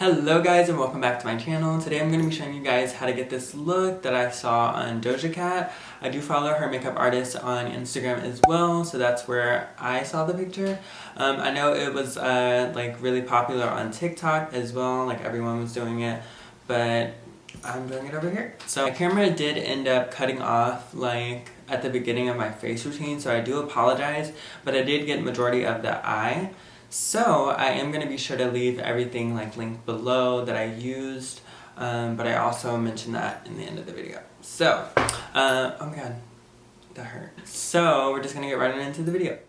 Hello guys and welcome back to my channel. Today I'm going to be showing you guys how to get this look that I saw on Doja Cat. I do follow her makeup artist on Instagram as well, so that's where I saw the picture. I know it was like really popular on TikTok as well, like everyone was doing it, but I'm doing it over here. So my camera did end up cutting off like at the beginning of my face routine, so I do apologize, but I did get majority of the eye. So I am going to be sure to leave everything like linked below that I used, but I also mentioned that in the end of the video. So, oh my god, that hurt. So we're just going to get right into the video.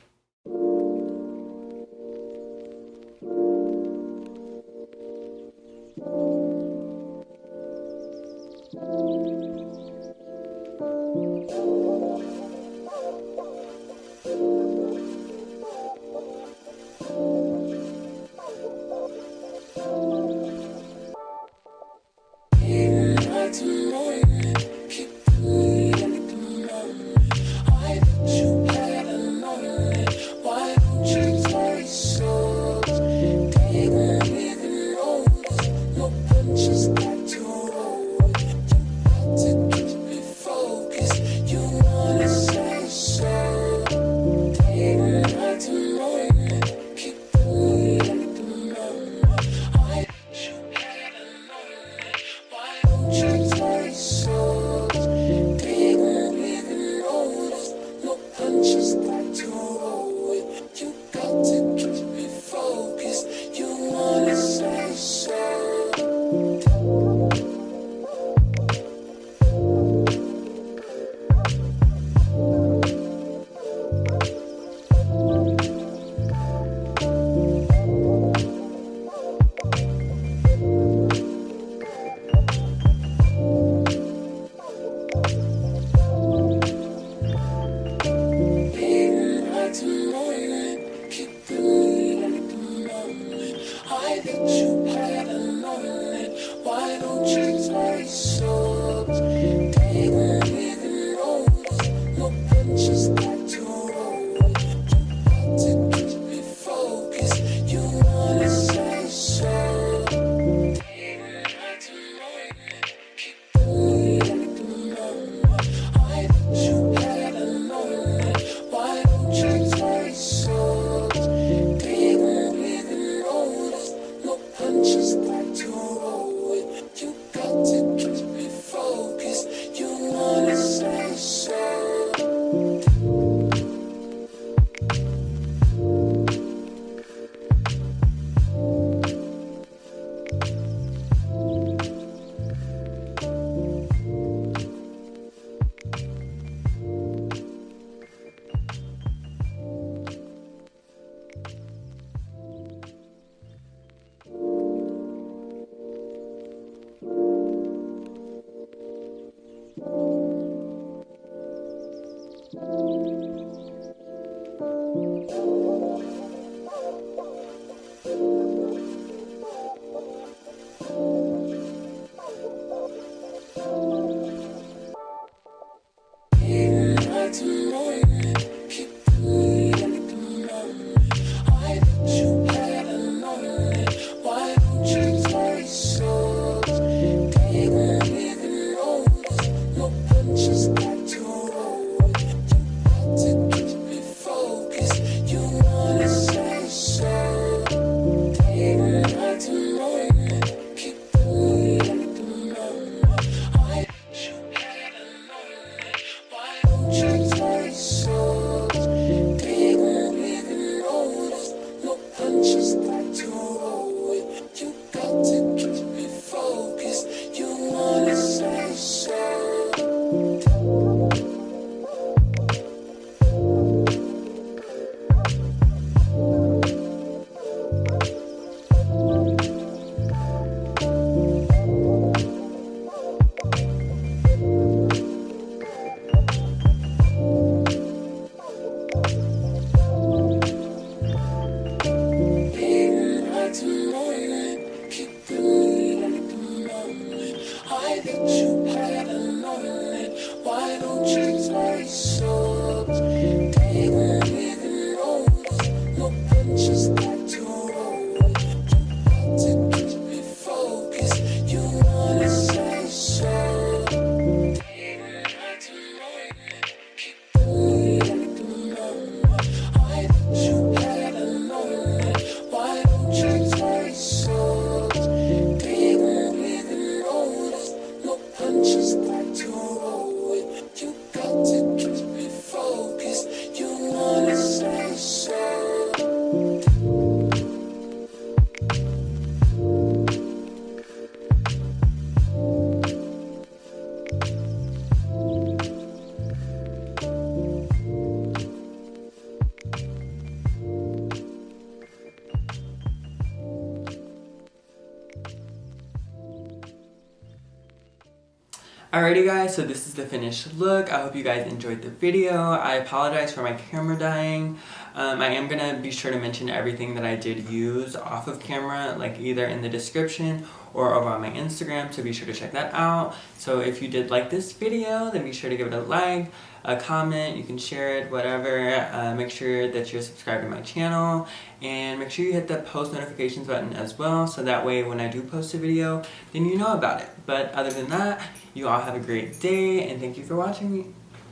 Alrighty guys, so this is the finished look. I hope you guys enjoyed the video. I apologize for my camera dying. I am going to be sure to mention everything that I did use off of camera, like either in the description or over on my Instagram, so be sure to check that out. So if you did like this video, then be sure to give it a like, a comment, you can share it, whatever. Make sure that you're subscribed to my channel, and make sure you hit the post notifications button as well, so that way when I do post a video, then you know about it. But other than that, you all have a great day, and thank you for watching me.